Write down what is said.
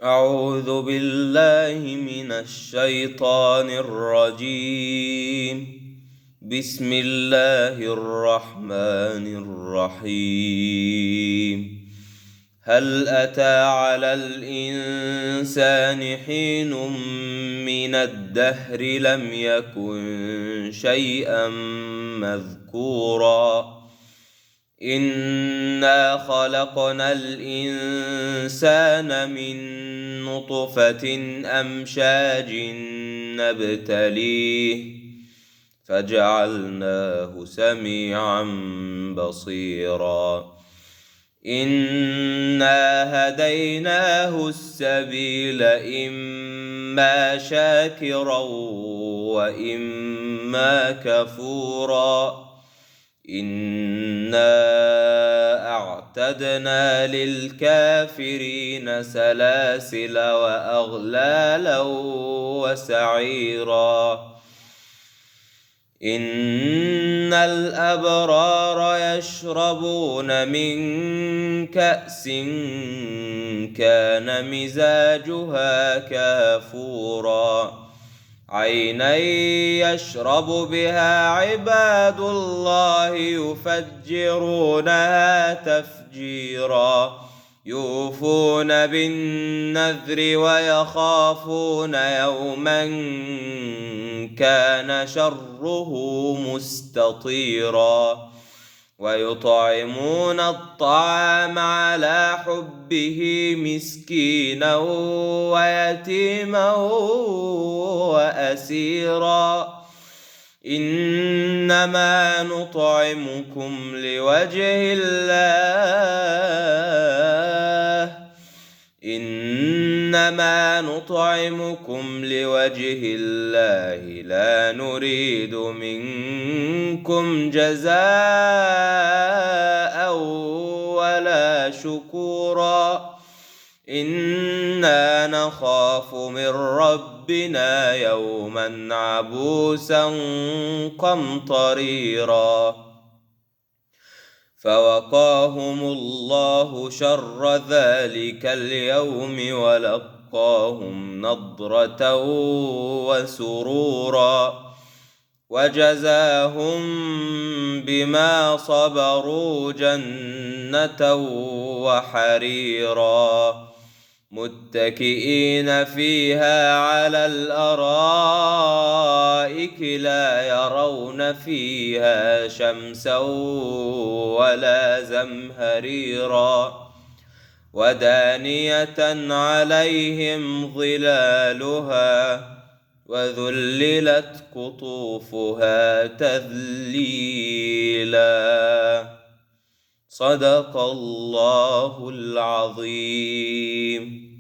أعوذ بالله من الشيطان الرجيم. بسم الله الرحمن الرحيم. هل أتى على الإنسان حين من الدهر لم يكن شيئا مذكورا إنا خلقنا الإنسان من نطفة أمشاج نبتليه فجعلناه سميعا بصيرا إنا هديناه السبيل إما شاكرا وإما كفورا إنا أعتدنا للكافرين سلاسل وأغلالا وسعيرا إن الأبرار يشربون من كأس كان مزاجها كافورا عينا يشرب بها عباد الله يفجرونها تفجيرا يوفون بالنذر ويخافون يوما كان شره مستطيرا ويطعمون الطعام على حبه مسكينا ويتيما وأسيرا إنما نطعمكم لوجه الله لا نريد منكم جزاء ولا شكورا إنا نخاف من ربنا يوما عبوسا قمطريرا فوقاهم الله شر ذلك اليوم ولقاهم نضرة وسرورا وجزاهم بما صبروا جنة وحريرا متكئين فيها على الأرائك لا يرون فيها شمسا ولا زمهريرا ودانية عليهم ظلالها وذللت قطوفها تذليلا صدق الله العظيم.